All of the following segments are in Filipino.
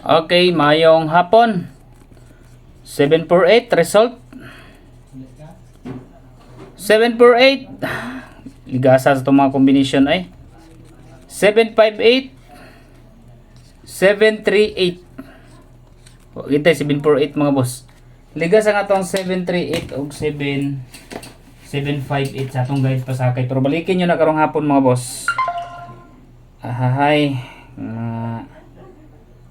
Okay, mayong hapon. 748 result. 748. Ligasa sa itong mga combination ay 758 738. O, kita 748 mga boss. Ligasa nga itong 738 o 758 sa itong guide pasakay. Pero balikin nyo na karong hapon mga boss. Ahahay.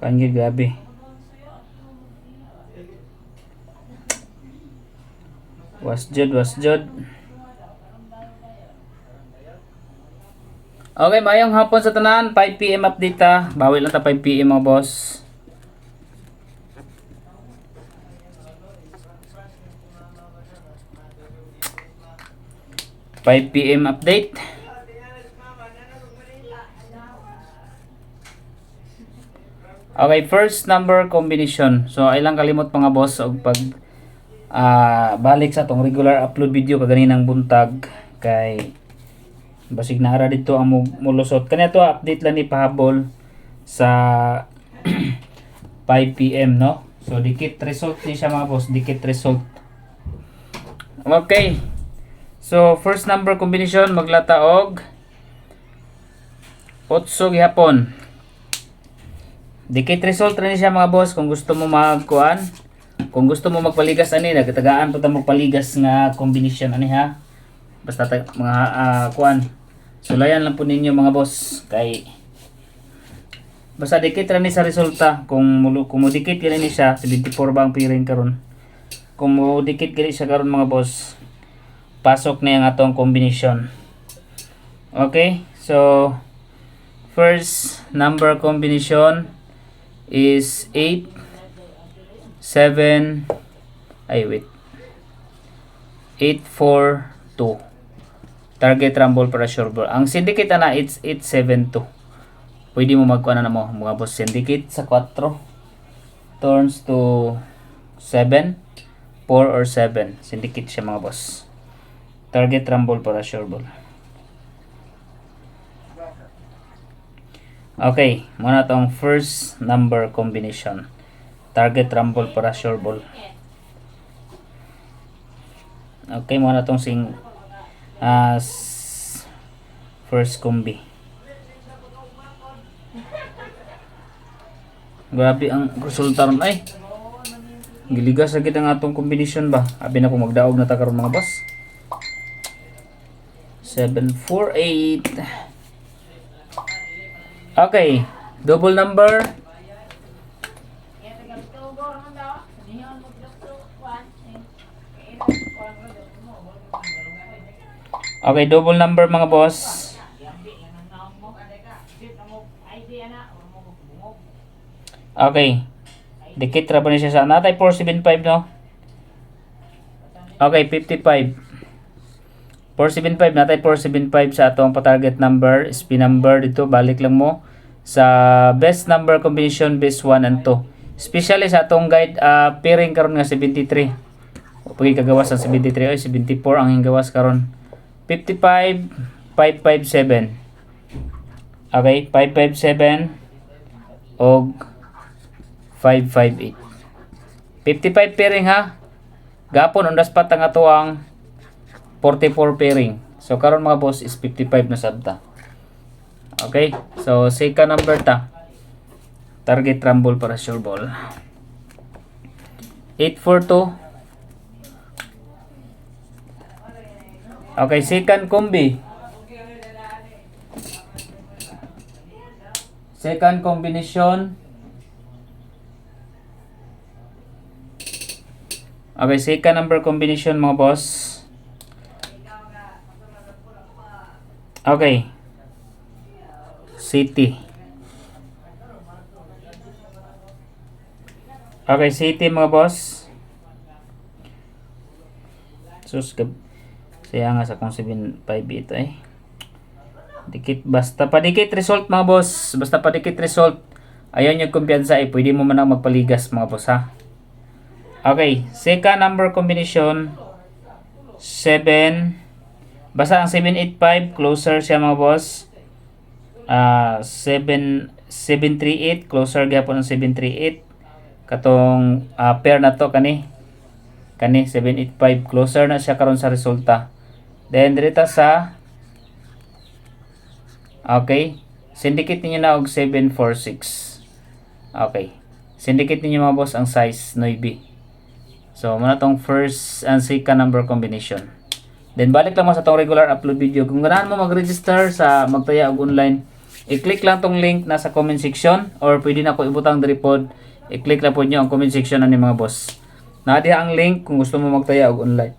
Panggil gabi. Was jud. Okay, mayong hapon sa tanan. 5 PM update ta. Bawi lang ta 5 PM mga boss. (5 PM update). Okay, first number combination. So, ay lang kalimot mga boss og pag balik sa tong regular upload video kaganinang buntag kay basig na ara dito ang mulusot. Kanya to update lang ni pahabol sa 5 PM no. So, dikit result ni siya mga boss, dikit result. Okay. So, first number combination maglata og 8 gihapon. Dikit result rin siya mga boss kung gusto mo magkuan. Kung gusto mo magpaligas ani, nagtagaan po ta magpaligas nga combination ani ha. Basta mga kuan. Sulayan lang po ninyo mga boss kay basta dikit rin sa resulta. Kung mo dikit gani siya 74 ba ang piring karon. Kung mo dikit gani siya karon mga boss, pasok na yung atong combination. Okay? So first number combination is 8 7 8 4 2. Target rumble para sure ball. Ang syndicate na it's 872. Pwede mo magkuha na mo mga boss. Syndicate sa 4 turns to 7 4 or 7. Syndicate siya mga boss. Target rumble para sure ball. Okay, muna tong first number combination. Target rumble para sure ball. Okay, muna tong first combi. Grabe ang resulta ron ay. Giligas sa ang atong combination ba? Abi na ko magdaog na ta karon mga boss. 748. Okay, double number. Okay, double number mga boss. Okay. Dikit ra ba ni siya sa natay 475 no? Okay, 55. 475 natay 475 sa atong pa-target number, SP number dito balik lang mo sa best number combination base 1 and 2. Especially sa atong guide pairing karon nga 73. Pagi kagawas ang 73 ay 74 ang hinggawas karon. 55 557. Okay, 557 og 558. 55 pairing ha. Gapon undas pa ang atuang 44 pairing. So karon mga boss is 55 na sabta. Okay? So second number ta. Target rumble para sure ball. 842. Okay, second combi. Second combination. Okay, second number combination mga boss. Okay. City. Okay, City mga boss. Sus, saya nga sa kung 758 eh. Dikit, basta padikit result mga boss. Basta padikit result. Ayaw nyo kumpiyansa eh. Pwede mo man ang magpaligas mga boss ha. Okay, second number combination 7. Basta ang 785 closer siya mga boss. 738 closer gyapon ang 738 katong pair na to kani 785 closer na siya karon sa resulta. Then direta sa okay, syndicate ninyo na og 746. Okay, syndicate ninyo mga boss ang size 9. So muna tong first and second number combination. Then balik lang mo sa tong regular upload video. Kung ganahan mo mag-register sa magtaya og online, i-click lang tong link na sa comment section or pwede na ko ibutang diri pod. I-click lang po nyo ang comment section ani mga boss. Na diha ang link kung gusto mo magtaya og online.